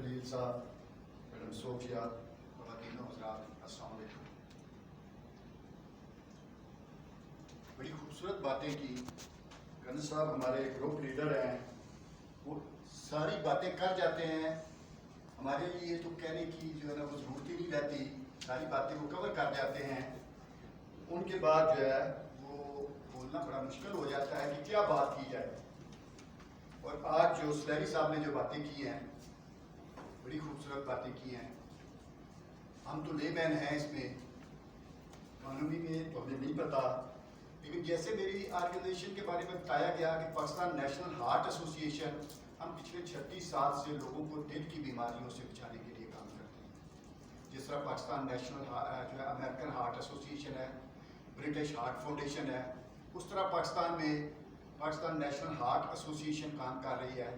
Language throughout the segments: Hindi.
जलील साहब, मैडम सोफिया, ख़वातीन व हज़रात, अस्सलाम वालेकुम। बड़ी खूबसूरत बातें की। गंज साहब हमारे ग्रुप लीडर हैं, वो सारी बातें कर जाते हैं। हमारे लिए तो कहने की जो है ना वो ज़रूरत ही नहीं रहती, सारी बातें वो कवर कर जाते हैं। उनके बाद जो है वो बोलना बड़ा मुश्किल हो जाता है कि क्या बात की जाए। और आज जो सुलैरी साहब ने जो बातें की हैं, बड़ी खूबसूरत बातें की हैं। हम तो लेमैन हैं, इसमें कानूनी में तो हमें नहीं पता, लेकिन जैसे मेरी ऑर्गेनाइजेशन के बारे में बताया गया कि पाकिस्तान नेशनल हार्ट एसोसिएशन, हम पिछले 36 साल से लोगों को दिल की बीमारियों से बचाने के लिए काम करते हैं। जिस तरह पाकिस्तान नेशनल जो है अमेरिकन हार्ट एसोसिएशन है, ब्रिटिश हार्ट फाउंडेशन है, उस तरह पाकिस्तान में पाकिस्तान नेशनल हार्ट एसोसिएशन काम कर रही है।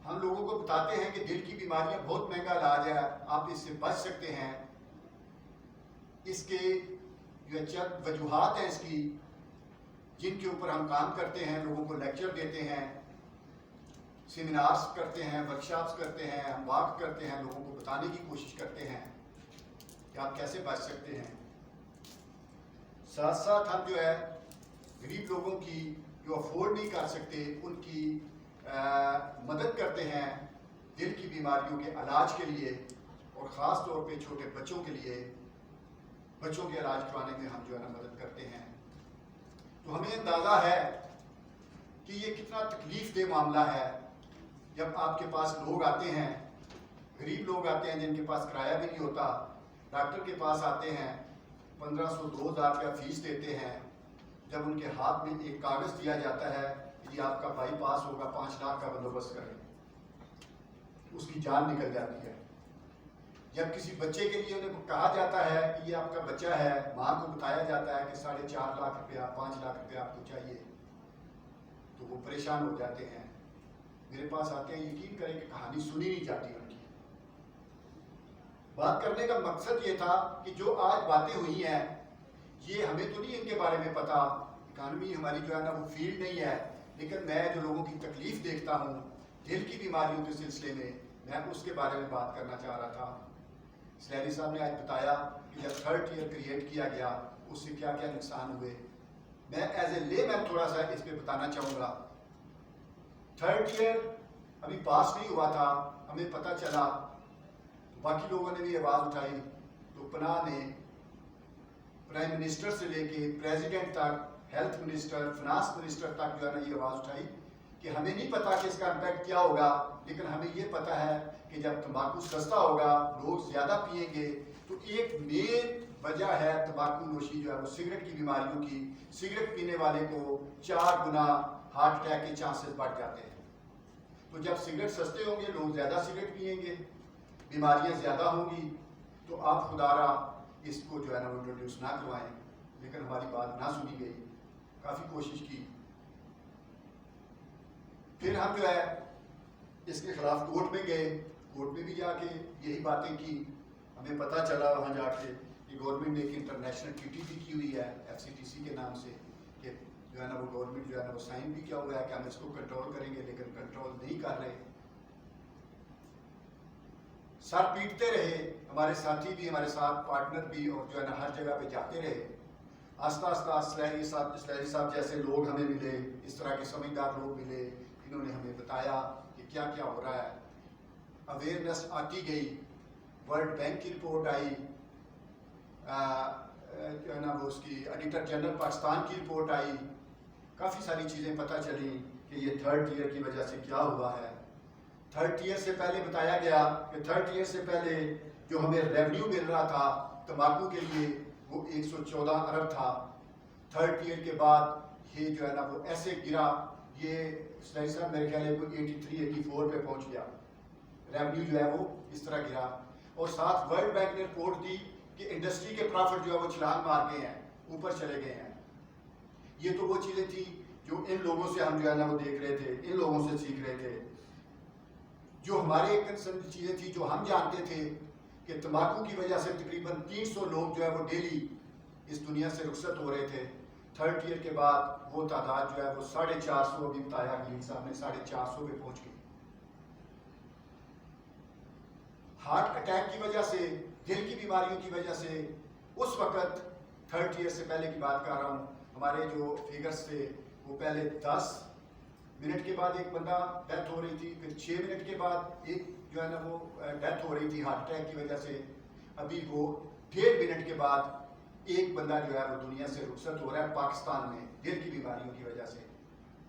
हम लोगों को बताते हैं कि दिल की बीमारियां बहुत महंगा इलाज है, आप इससे बच सकते हैं। इसके जो चंद वजूहात हैं इसकी, जिनके ऊपर हम काम करते हैं, लोगों को लेक्चर देते हैं, सेमिनार्स करते हैं, वर्कशॉप्स करते हैं, हम वाक करते हैं, लोगों को बताने की कोशिश करते हैं कि आप कैसे बच सकते हैं। साथ साथ हम जो है गरीब लोगों की जो अफोर्ड नहीं कर सकते, उनकी मदद करते हैं दिल की बीमारियों के इलाज के लिए, और ख़ास तौर पे छोटे बच्चों के लिए, बच्चों के इलाज करवाने में हम जो है ना मदद करते हैं। तो हमें अंदाज़ा है कि ये कितना तकलीफ दे मामला है जब आपके पास लोग आते हैं, गरीब लोग आते हैं जिनके पास किराया भी नहीं होता, डॉक्टर के पास आते हैं, 1500-2000 रुपया फीस देते हैं। जब उनके हाथ में एक कागज़ दिया जाता है कि आपका बाईपास होगा, 5 लाख का बंदोबस्त करें, उसकी जान निकल जाती है। जब किसी बच्चे के लिए उन्हें कहा जाता है कि ये आपका बच्चा है, माँ को बताया जाता है कि 4.5 लाख रुपया, 5 लाख रुपया आपको चाहिए, तो वो परेशान हो जाते हैं, मेरे पास आते हैं। यकीन करें कि कहानी सुनी नहीं जाती उनकी। बात करने का मकसद ये था कि जो आज बातें हुई हैं, ये हमें तो नहीं इनके बारे में पता, इकानमी हमारी जो है ना वो फील्ड नहीं है, लेकिन मैं जो लोगों की तकलीफ देखता हूँ दिल की बीमारियों के सिलसिले में, मैं उसके बारे में बात करना चाह रहा था। सुलैरी साहब ने आज बताया कि जब 3rd टियर क्रिएट किया गया उससे क्या क्या नुकसान हुए। मैं एज ए लेमैन थोड़ा सा इस पर बताना चाहूँगा। 3rd टियर अभी पास नहीं हुआ था, हमें पता चला, तो बाकी लोगों ने भी आवाज़ उठाई, तो पनाह ने प्राइम मिनिस्टर से लेके प्रेसिडेंट तक, हेल्थ मिनिस्टर, फिनांस मिनिस्टर तक जो है ना ये आवाज़ उठाई कि हमें नहीं पता कि इसका इम्पैक्ट क्या होगा, लेकिन हमें ये पता है कि जब तंबाकू सस्ता होगा, लोग ज़्यादा पिएंगे, तो एक मेन वजह है तंबाकू नोशी जो है वो सिगरेट की बीमारियों की। सिगरेट पीने वाले को 4 गुना हार्ट अटैक के चांसेस बढ़ जाते हैं। तो जब सिगरेट सस्ते होंगे, लोग ज़्यादा सिगरेट पिएंगे, बीमारियाँ ज़्यादा होंगी। तो आप खुदारा इसको जो है ना वो इंट्रोड्यूस ना करवाएं, लेकिन हमारी बात ना सुनी गई। काफ़ी कोशिश की, फिर हम जो है इसके खिलाफ कोर्ट में गए, कोर्ट में भी जाके यही बातें की। हमें पता चला वहाँ जाके कि गवर्नमेंट ने एक इंटरनेशनल ट्रीटी भी की हुई है FCTC के नाम से, कि जो है ना वो गवर्नमेंट जो है ना वो साइन भी किया हुआ है कि हम इसको कंट्रोल करेंगे, लेकिन कंट्रोल नहीं कर रहे। सर पीटते रहे, हमारे साथी भी, हमारे साथ पार्टनर भी, और जो है ना हर जगह पे जाते रहे। आस्ता आस्ता सुलैरी साहब जैसे लोग हमें मिले, इस तरह के समझदार लोग मिले, इन्होंने हमें बताया कि क्या क्या हो रहा है। अवेयरनेस आती गई, वर्ल्ड बैंक की रिपोर्ट आई, जो है ना वो उसकी ऑडिटर जनरल पाकिस्तान की रिपोर्ट आई, काफ़ी सारी चीज़ें पता चली कि ये 3rd टियर की वजह से क्या हुआ है। 3rd टियर से पहले बताया गया कि 3rd टियर से पहले जो हमें रेवेन्यू मिल रहा था तंबाकू के लिए वो 114 अरब था। 3rd टियर के बाद ये जो है ना वो ऐसे गिरा, ये सुलैरी साहब मेरे ख्याल को 83-84 पे पहुंच गया, रेवेन्यू जो है वो इस तरह गिरा। और साथ वर्ल्ड बैंक ने रिपोर्ट दी कि इंडस्ट्री के प्रॉफिट जो है वो छलांग मार गए हैं, ऊपर चले गए हैं। ये तो वो चीज़ें थी जो इन लोगों से हम जो है ना वो देख रहे थे, इन लोगों से सीख रहे थे। जो हमारे कंसर्न चीज़ें थी, जो हम जानते थे कि तंबाकू की वजह से तकरीबन 300 लोग जो है वो डेली इस दुनिया से रुखसत हो रहे थे। 3rd टियर के बाद वो तादाद जो है वो 450, अभी बताया गिल साहब ने, 450 पे पहुंच गई। हार्ट अटैक की वजह से, दिल की बीमारियों की वजह से, उस वक्त 30 ईयर से पहले की बात कर रहा हूँ, हमारे जो फिगर्स थे वो पहले 10 मिनट के बाद एक बंदा डेथ हो रही थी, फिर 6 मिनट के बाद एक जो है ना वो डेथ हो रही थी हार्ट अटैक की वजह से। अभी वो 1.5 मिनट के बाद एक बंदा जो है वो दुनिया से रुखसत हो रहा है पाकिस्तान में दिल की बीमारियों की वजह से।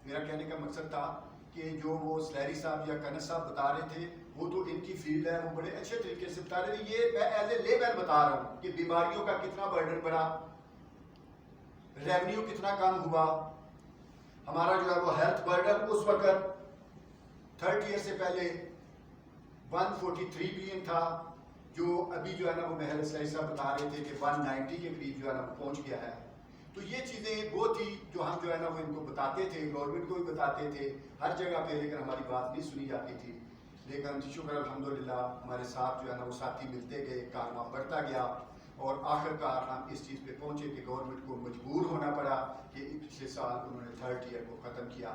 मेरा कहने का मकसद था कि जो वो स्लैरी साहब या कनस साहब बता रहे थे वो तो इनकी फील्ड है, वो बड़े अच्छे तरीके से बता रहे थे। ये मैं एज ए लेमैन बता रहा हूँ कि बीमारियों का कितना बर्डन बढ़ा, रेवेन्यू कितना कम हुआ, हमारा जो है वो हेल्थ बर्डन उस वक्त 30 ईयर से पहले 143 बिलियन था, जो अभी जो है ना वो महल स्लैरी साहब बता रहे थे कि 190 के करीब जो है ना वो पहुंच गया है। तो ये चीज़ें वो थी जो हम जो है ना वो इनको बताते थे, गवर्नमेंट को भी बताते थे हर जगह पे, लेकिन हमारी बात नहीं सुनी जाती थी। लेकिन शुक्र अल्हम्दुलिल्लाह हमारे साथ जो है ना वो साथी मिलते गए, कारनामा बढ़ता गया और आखिरकार हम इस चीज़ पे पहुंचे कि गवर्नमेंट को मजबूर होना पड़ा कि पिछले साल उन्होंने 30 ईयर को ख़त्म किया।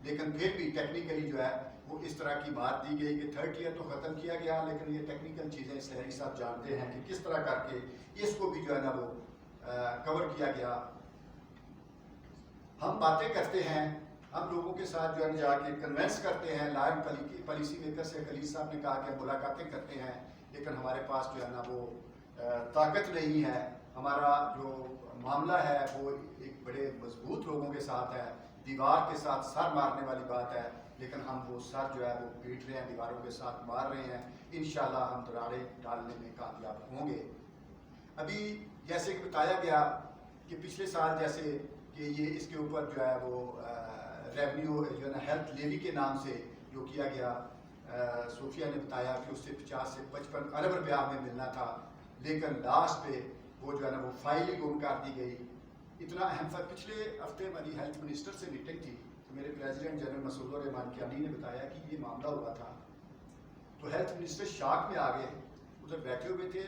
लेकिन फिर भी टेक्निकली जो है वो इस तरह की बात दी गई कि 30 ईयर तो ख़त्म किया गया, लेकिन ये टेक्निकल चीज़ें स्लैरी साहब जानते हैं कि किस तरह करके इसको भी जो है ना वो कवर किया गया। हम बातें करते हैं, हम लोगों के साथ जो है जाके कन्वेंस करते हैं, लायन पॉलिसी मेकर से खलील साहब ने कहा कि मुलाकातें करते हैं, लेकिन हमारे पास जो है ना वो ताकत नहीं है। हमारा जो मामला है वो एक बड़े मजबूत लोगों के साथ है, दीवार के साथ सर मारने वाली बात है, लेकिन हम वो सर जो है वो पीट रहे हैं, दीवारों के साथ मार रहे हैं। इंशाल्लाह हम दरारें डालने में कामयाब होंगे। अभी जैसे कि बताया गया कि पिछले साल जैसे कि ये इसके ऊपर जो है वो रेवेन्यू जो है ना हेल्थ लेवी के नाम से जो किया गया, सूफिया ने बताया कि उससे 50 से 55 अरब रुपया हमें मिलना था, लेकिन लास्ट पे वो जो है ना वो फाइल ही गुम कर दी गई। इतना अहम फर्क, पिछले हफ्ते हमारी हेल्थ मिनिस्टर से मीटिंग थी तो मेरे प्रेसिडेंट जनरल मसूद रहमान कियानी ने बताया कि ये मामला हुआ था, तो हेल्थ मिनिस्टर शॉक में आ गए, उधर बैठे हुए थे,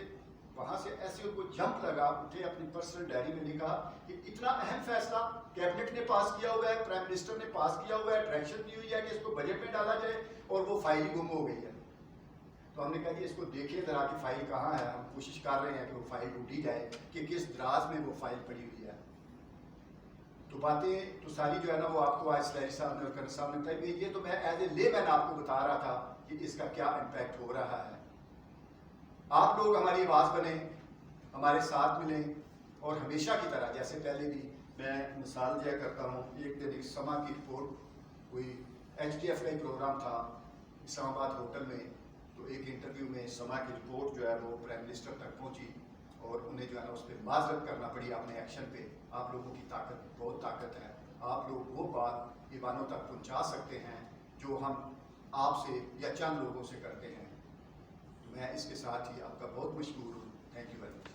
वहां से ऐसे उनको जंप लगा, उठे, अपनी पर्सनल डायरी में लिखा कि इतना अहम फैसला कैबिनेट ने पास किया हुआ है, प्राइम मिनिस्टर ने पास किया हुआ है, डायरेक्शन दी हुई है कि इसको बजट में डाला जाए और वो फाइल ही गुम हो गई है। तो हमने कहा कि इसको देखिए जरा कि फाइल कहाँ है, हम कोशिश कर रहे हैं कि वो फाइल ढूंढी जाए कि किस दराज में वो फाइल पड़ी हुई है। तो बातें तो सारी जो है ना वो आपको आज स्लैरी साहब ने और कनस साहब ने बताई, ये तो मैं एज ए लेमैन आपको बता रहा था कि इसका क्या इम्पैक्ट हो रहा है। आप लोग हमारी आवाज़ बने, हमारे साथ मिलें, और हमेशा की तरह जैसे पहले भी मैं मिसाल दिया करता हूँ, एक दिन एक समा की रिपोर्ट हुई, HDF का ही प्रोग्राम था इस्लामाबाद होटल में, तो एक इंटरव्यू में समा की रिपोर्ट जो है वो प्राइम मिनिस्टर तक पहुँची और उन्हें जो है ना उस पर माजरत करना पड़ी अपने एक्शन पे। आप लोगों की ताकत, बहुत ताकत है, आप लोग वो बात ईवानों तक पहुँचा सकते हैं जो हम आपसे या चंद लोगों से करते हैं। तो मैं इसके साथ ही आपका बहुत मशहूर हूँ। Thank you very much.